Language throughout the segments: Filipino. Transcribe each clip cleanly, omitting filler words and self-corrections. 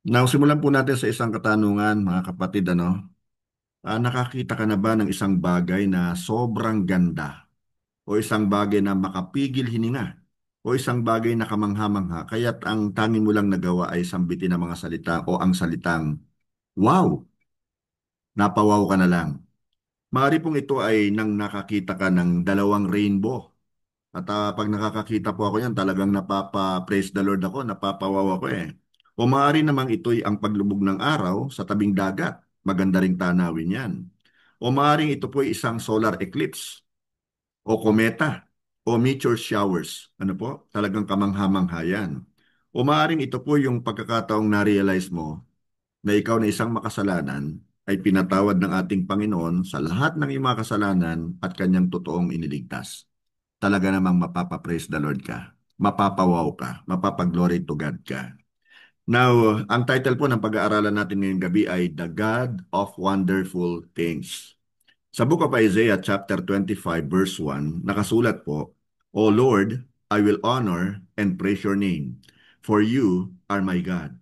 Now, simulan po natin sa isang katanungan, mga kapatid, ano? Nakakita ka na ba ng isang bagay na sobrang ganda? O isang bagay na makapigil hininga? O isang bagay na kamangha-mangha, kaya't ang tanging mo lang nagawa ay sambitin ang mga salita o ang salitang, wow, napawaw ka na lang. Maaari pong ito ay nang nakakita ka ng dalawang rainbow. At pag nakakakita po ako yan, talagang napapa-praise the Lord ako, napapawaw ako eh. O maaari namang ito'y ang paglubog ng araw sa tabing dagat. Maganda ring tanawin yan. O maaaring ito po'y isang solar eclipse o kometa o meteor showers. Ano po? Talagang kamangha-mangha yan. O maaaring ito po yung pagkakataong na-realize mo na ikaw na isang makasalanan ay pinatawad ng ating Panginoon sa lahat ng iyong mga kasalanan at kanyang totoong iniligtas. Talaga namang mapapapraise the Lord ka. Mapapawaw ka. Mapapaglory to God ka. Now, ang title po ng pag-aaralan natin ngayong gabi ay The God of Wonderful Things. Sa Book of Isaiah chapter 25 verse 1, nakasulat po, O Lord, I will honor and praise your name, for you are my God.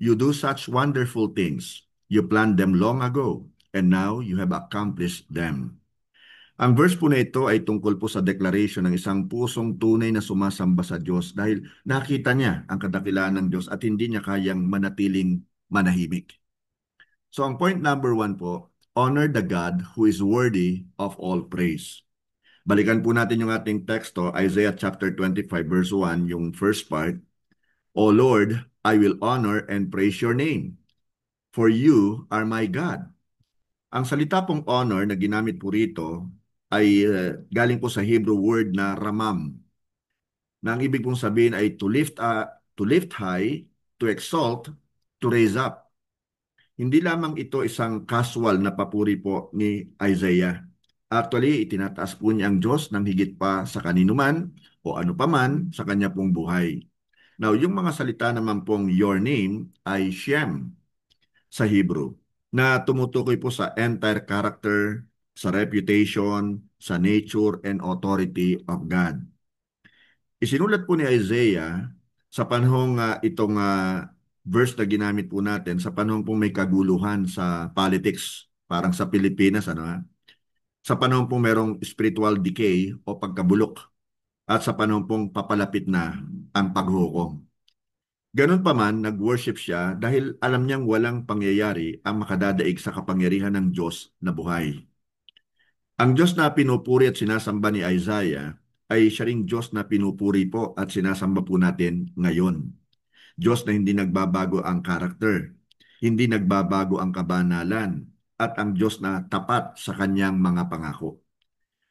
You do such wonderful things. You planned them long ago, and now you have accomplished them. Ang verse po na ito ay tungkol po sa declaration ng isang pusong tunay na sumasamba sa Diyos dahil nakita niya ang kadakilaan ng Diyos at hindi niya kayang manatiling manahimik. So ang point number 1 po, honor the God who is worthy of all praise. Balikan po natin yung ating teksto, Isaiah chapter 25 verse 1, yung first part. O Lord, I will honor and praise your name, for you are my God. Ang salita pong honor na ginamit po rito ay galing po sa Hebrew word na ramam, na ang ibig pong sabihin ay to lift high, to exalt, to raise up. Hindi lamang ito isang casual na papuri po ni Isaiah. Actually, itinataas po niya ang Diyos ng higit pa sa kaninuman o ano paman sa kanya pong buhay. Now, yung mga salita naman pong your name ay Shem sa Hebrew na tumutukoy po sa entire character, sa reputation, sa nature and authority of God. Isinulat po ni Isaiah sa panahong itong verse na ginamit po natin, sa panahong pong may kaguluhan sa politics, parang sa Pilipinas, ano ha? Sa panahong pong merong spiritual decay o pagkabulok at sa panahong pong papalapit na ang paghukom. Ganun pa man, nag-worship siya dahil alam niyang walang pangyayari ang makadadaig sa kapangyarihan ng Diyos na buhay. Ang Diyos na pinupuri at sinasamba ni Isaiah ay siya ring Diyos na pinupuri po at sinasamba po natin ngayon. Diyos na hindi nagbabago ang karakter, hindi nagbabago ang kabanalan, at ang Diyos na tapat sa kanyang mga pangako.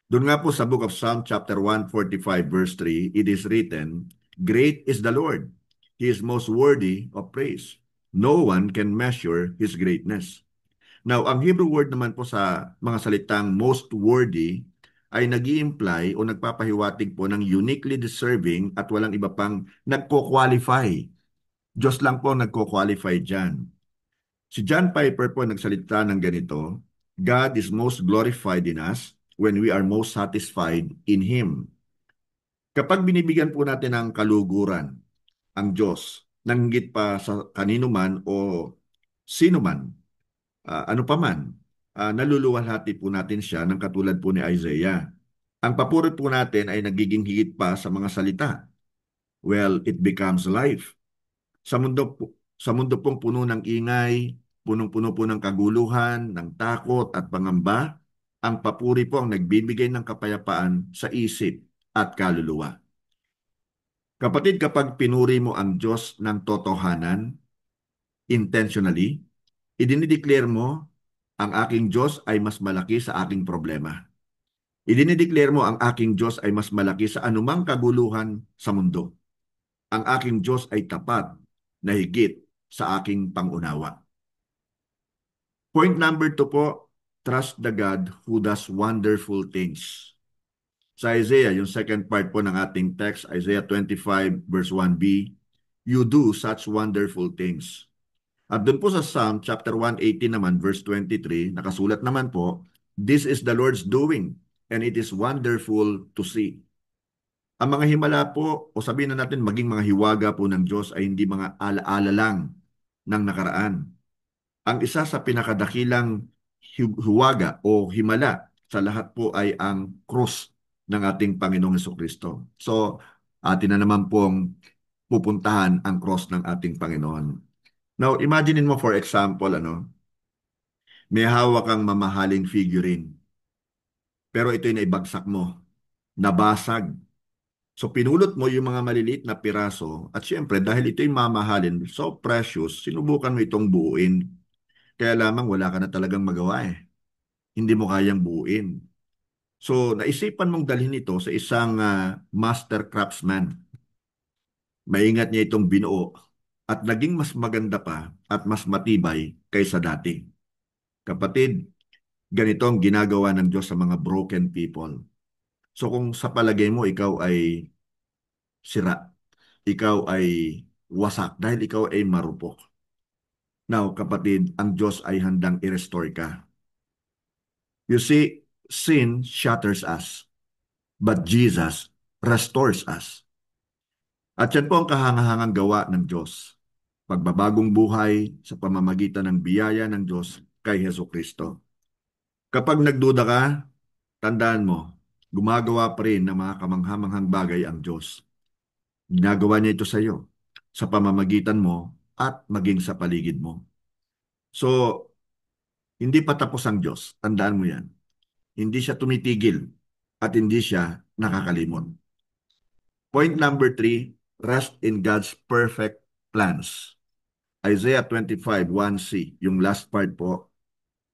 Doon nga po sa Book of Psalm chapter 145 verse 3, it is written, Great is the Lord. He is most worthy of praise. No one can measure His greatness. Now, ang Hebrew word naman po sa mga salitang most worthy ay nag-i-imply o nagpapahiwatig po ng uniquely deserving at walang iba pang nagko-qualify. Diyos lang po nagko-qualify dyan. Si John Piper po nagsalita ng ganito, God is most glorified in us when we are most satisfied in Him. Kapag binibigyan po natin ng kaluguran ang Diyos, nanggit pa sa kanino man o sino man, ano pa man, naluluwalhati po natin siya ng katulad po ni Isaiah. Ang papuri po natin ay nagiging higit pa sa mga salita. Well, it becomes life. Sa mundo pong puno ng ingay, punong-puno po ng kaguluhan, ng takot at pangamba, ang papuri po ang nagbibigay ng kapayapaan sa isip at kaluluwa. Kapatid, kapag pinuri mo ang Diyos ng totohanan, intentionally, idinideclare mo, ang aking Diyos ay mas malaki sa aking problema. Idinideclare mo, ang aking Diyos ay mas malaki sa anumang kaguluhan sa mundo. Ang aking Diyos ay tapat na higit sa aking pangunawa. Point number 2 po, trust the God who does wonderful things. Sa Isaiah, yung second part po ng ating text, Isaiah 25 verse 1b, you do such wonderful things. At doon po sa Psalm chapter 118 naman, verse 23, nakasulat naman po, this is the Lord's doing, and it is wonderful to see. Ang mga himala po, o sabihin na natin maging mga hiwaga po ng Diyos ay hindi mga alaala lang ng nakaraan. Ang isa sa pinakadakilang huwaga o himala sa lahat po ay ang krus ng ating Panginoong Hesukristo. So, atin na naman pong pupuntahan ang cross ng ating Panginoon. Now, imaginein mo for example, may hawak kang mamahaling figurine, pero ito'y naibagsak mo, nabasag. So, pinulot mo yung mga maliliit na piraso at siyempre, dahil ito'y mamahalin, so precious, sinubukan mo itong buuin. Kaya lamang wala ka na talagang magawa eh. Hindi mo kayang buuin. So, naisipan mong dalhin ito sa isang master craftsman. Maingat niya itong binuo at naging mas maganda pa at mas matibay kaysa dati. Kapatid, ganito ang ginagawa ng Diyos sa mga broken people. So kung sa palagay mo ikaw ay sira, ikaw ay wasak dahil ikaw ay marupok. Now, kapatid, ang Diyos ay handang i-restore ka. You see, sin shatters us, but Jesus restores us. At yan po ang kahangahangang gawa ng Diyos. Pagbabagong buhay sa pamamagitan ng biyaya ng Diyos kay Heso Kristo. Kapag nagduda ka, tandaan mo, gumagawa pa rin ng mga kamanghamanghang bagay ang Diyos. Ginagawa niya ito sa iyo, sa pamamagitan mo at maging sa paligid mo. So, hindi pa tapos ang Diyos. Tandaan mo yan. Hindi siya tumitigil at hindi siya nakakalimot. Point number 3, rest in God's perfect plans. Isaiah 25, 1c, yung last part po,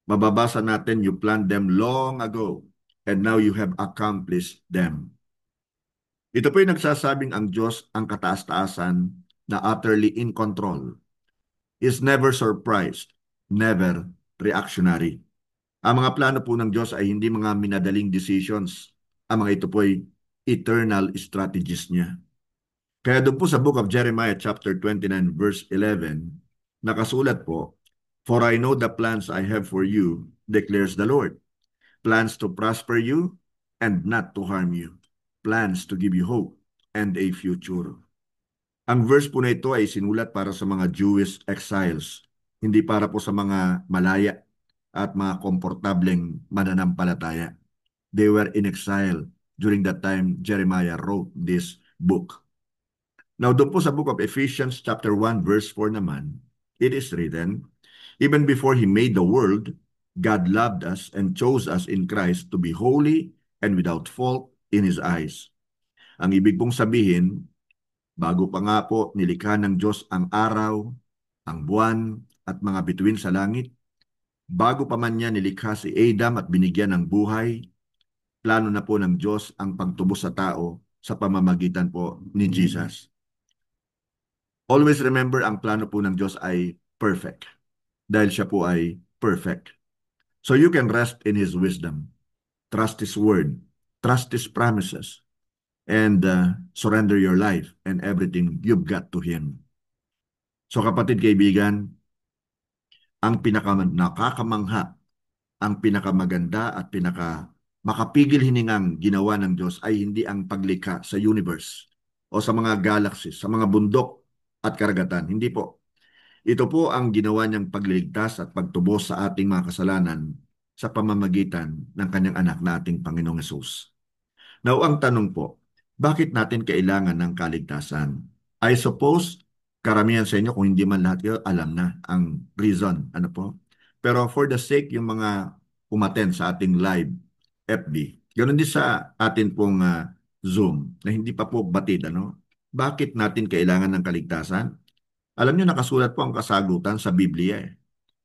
mababasa natin, you planned them long ago, and now you have accomplished them. Ito po yung nagsasabing ang Diyos ang kataas-taasan na utterly in control, is never surprised, never reactionary. Ang mga plano po ng Diyos ay hindi mga minadaling decisions. Ang mga ito po ay eternal strategies niya. Kaya doon po sa book of Jeremiah chapter 29 verse 11, nakasulat po, for I know the plans I have for you, declares the Lord. Plans to prosper you and not to harm you. Plans to give you hope and a future. Ang verse po na ito ay sinulat para sa mga Jewish exiles, hindi para po sa mga malaya at mga komportableng mananampalataya. They were in exile during that time Jeremiah wrote this book. Now, doon po sa book of Ephesians chapter 1 verse 4 naman, it is written, even before He made the world, God loved us and chose us in Christ to be holy and without fault in His eyes. Ang ibig pong sabihin, bago pa nga po nilikha ng Diyos ang araw, ang buwan at mga bituin sa langit, bago pa man niya nilikha si Adam at binigyan ng buhay, plano na po ng Diyos ang pagtubos sa tao sa pamamagitan po ni Jesus. Always remember, ang plano po ng Diyos ay perfect. Dahil siya po ay perfect. So you can rest in His wisdom, trust His word, trust His promises, and surrender your life and everything you've got to Him. So kapatid, kaibigan, ang nakakamangha, ang pinakamaganda at makapigil hiningang ginawa ng Diyos ay hindi ang paglikha sa universe o sa mga galaxies, sa mga bundok at karagatan. Hindi po. Ito po ang ginawa niyang pagliligtas at pagtubos sa ating mga kasalanan sa pamamagitan ng kanyang anak na ating Panginoong Hesus. Now, ang tanong po, bakit natin kailangan ng kaligtasan? I suppose, karamihan sa inyo, kung hindi man lahat kayo, alam na ang reason. Ano po? Pero for the sake, yung mga umattend sa ating live FB, ganoon din sa atin pong Zoom, na hindi pa po batid, bakit natin kailangan ng kaligtasan? Alam niyo, nakasulat po ang kasagutan sa Biblia.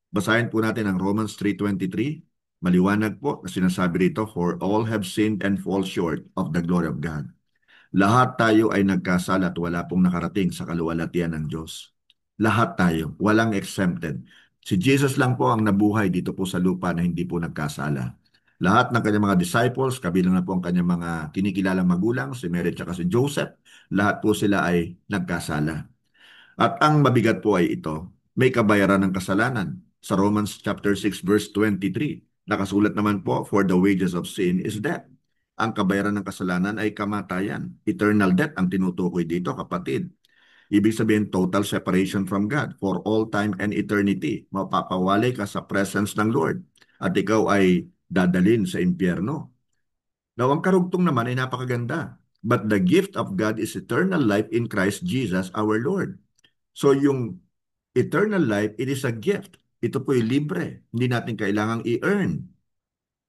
Basahin po natin ang Romans 3:23. Maliwanag po na sinasabi rito, for all have sinned and fall short of the glory of God. Lahat tayo ay nagkasala at wala pong nakarating sa kaluwalhatian ng Diyos. Lahat tayo, walang exempted. Si Jesus lang po ang nabuhay dito po sa lupa na hindi po nagkasala. Lahat ng kanyang mga disciples, kabilang na po ang kanyang mga kinikilalang magulang, si Mary at si Joseph, lahat po sila ay nagkasala. At ang mabigat po ay ito, may kabayaran ng kasalanan. Sa Romans chapter 6 verse 23, nakasulat naman po, for the wages of sin is death. Ang kabayaran ng kasalanan ay kamatayan. Eternal death ang tinutukoy dito, kapatid. Ibig sabihin, total separation from God for all time and eternity. Mapapawalay ka sa presence ng Lord at ikaw ay dadalin sa impyerno. Now, ang karugtong naman ay napakaganda. But the gift of God is eternal life in Christ Jesus our Lord. So yung eternal life, it is a gift. Ito po ay libre. Hindi natin kailangang i-earn.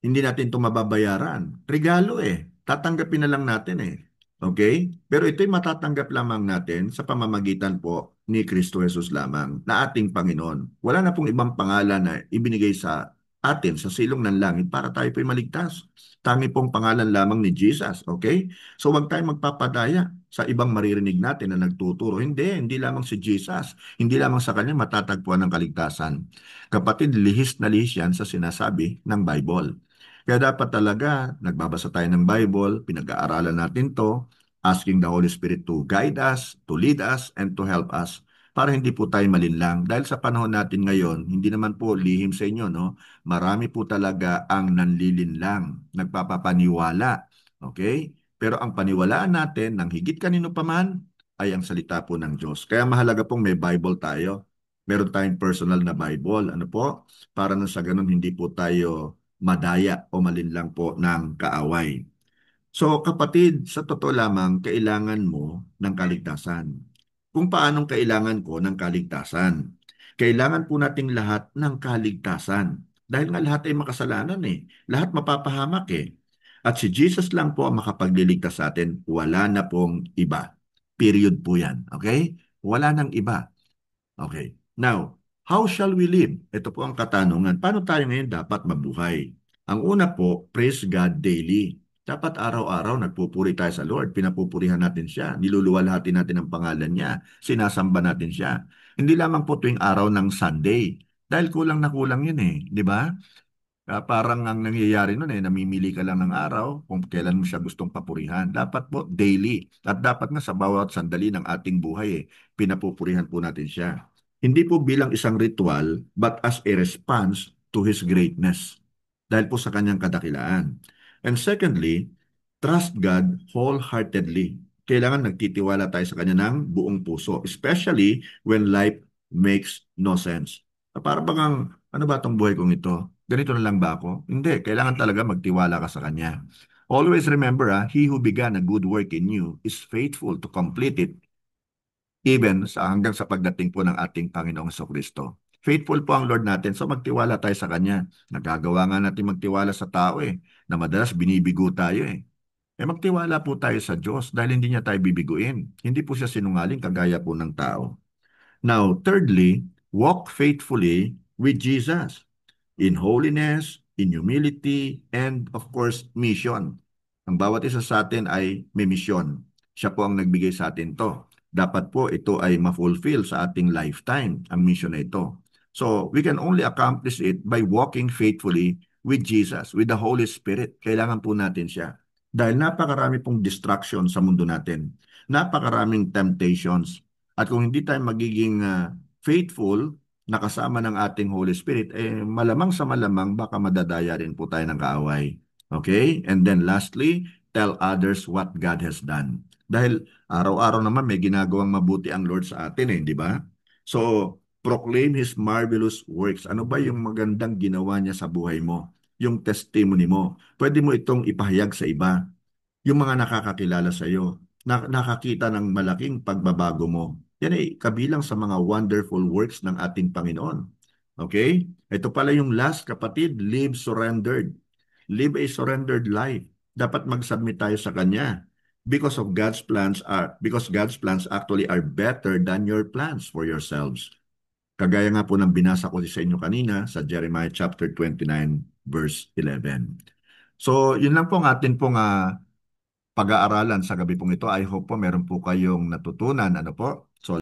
Hindi natin ito mababayaran. Regalo eh. Tatanggapin na lang natin eh. Okay? Pero ito'y matatanggap lamang natin sa pamamagitan po ni Kristo Jesus lamang na ating Panginoon. Wala na pong ibang pangalan na ibinigay sa atin sa silong ng langit para tayo po'y maligtas. Tangi pong pangalan lamang ni Jesus. Okay? So huwag tayong magpapadaya sa ibang maririnig natin na nagtuturo. Hindi lamang si Jesus. Hindi lamang sa Kanya matatagpuan ng kaligtasan. Kapatid, lihis na lihis yan sa sinasabi ng Bible. Kaya dapat talaga, nagbabasa tayo ng Bible, pinag-aaralan natin to, asking the Holy Spirit to guide us, to lead us, and to help us para hindi po tayo malinlang. Dahil sa panahon natin ngayon, hindi naman po lihim sa inyo, no? Marami po talaga ang nanlilinlang, nagpapapaniwala. Okay? Pero ang paniwalaan natin, ng higit kanino paman, ay ang salita po ng Diyos. Kaya mahalaga pong may Bible tayo. Meron tayong personal na Bible. Ano po? Para na sa ganun, hindi po tayo madaya o malinlang po ng kaaway. So kapatid, sa totoo lamang, kailangan mo ng kaligtasan. Kung paanong kailangan ko ng kaligtasan? Kailangan po nating lahat ng kaligtasan. Dahil nga lahat ay makasalanan eh. Lahat mapapahamak eh. At si Jesus lang po ang makapagliligtas sa atin. Wala na pong iba. Period po yan. Okay? Wala nang iba. Okay. Now, how shall we live? Ito po ang katanungan. Paano tayo ngayon dapat mabuhay? Ang una po, praise God daily. Dapat araw-araw nagpupuri tayo sa Lord. Pinapupurihan natin siya. Niluluwalhati natin ang pangalan niya. Sinasamba natin siya. Hindi lamang po tuwing araw ng Sunday. Dahil kulang na kulang yun eh. Di ba? Parang ang nangyayari nun eh, namimili ka lang ng araw kung kailan mo siya gustong papurihan. Dapat po daily. At dapat nga sa bawat sandali ng ating buhay eh, pinapupurihan po natin siya. Hindi po bilang isang ritual, but as a response to His greatness. Dahil po sa kanyang kadakilaan. And secondly, trust God wholeheartedly. Kailangan nagtitiwala tayo sa kanya ng buong puso, especially when life makes no sense. Para bang ano ba itong buhay kong ito? Ganito na lang ba ako? Hindi, kailangan talaga magtiwala ka sa Kanya. Always remember, He who began a good work in you is faithful to complete it even hanggang sa pagdating po ng ating Panginoong Kristo. Faithful po ang Lord natin, so magtiwala tayo sa Kanya. Nagagawa nga natin magtiwala sa tao na madalas binibigo tayo magtiwala po tayo sa Diyos dahil hindi niya tayo bibiguin. Hindi po siya sinungaling kagaya po ng tao. Now, thirdly, walk faithfully with Jesus in holiness, in humility, and of course, mission. Ang bawat isa sa atin ay may misyon. Siya po ang nagbigay sa atin to. Dapat po ito ay ma-fulfill sa ating lifetime, ang mission na ito. So, we can only accomplish it by walking faithfully with Jesus, with the Holy Spirit. Kailangan po natin siya. Dahil napakarami pong distraction sa mundo natin. Napakaraming temptations. At kung hindi tayo magiging faithful, nakasama ng ating Holy Spirit, malamang sa malamang baka madadaya rin po tayo ng kaaway. Okay? And then lastly, tell others what God has done. Dahil araw-araw naman may ginagawang mabuti ang Lord sa atin di ba? So, proclaim His marvelous works. Ano ba yung magandang ginawa niya sa buhay mo? Yung testimony mo. Pwede mo itong ipahayag sa iba. Yung mga nakakakilala sa iyo, nakakita ng malaking pagbabago mo. Yan ay kabilang sa mga wonderful works ng ating Panginoon. Okay? Ito pala yung last, kapatid, live surrendered. Live a surrendered life. Dapat mag-submit tayo sa Kanya. Because God's plans actually are better than your plans for yourselves. Kagaya nga po ng binasa ko sa inyo kanina sa Jeremiah chapter 29 verse 11. So, yun lang po ang atin pong pag-aaralan sa gabi pong ito. I hope po meron po kayong natutunan. Ano po? So,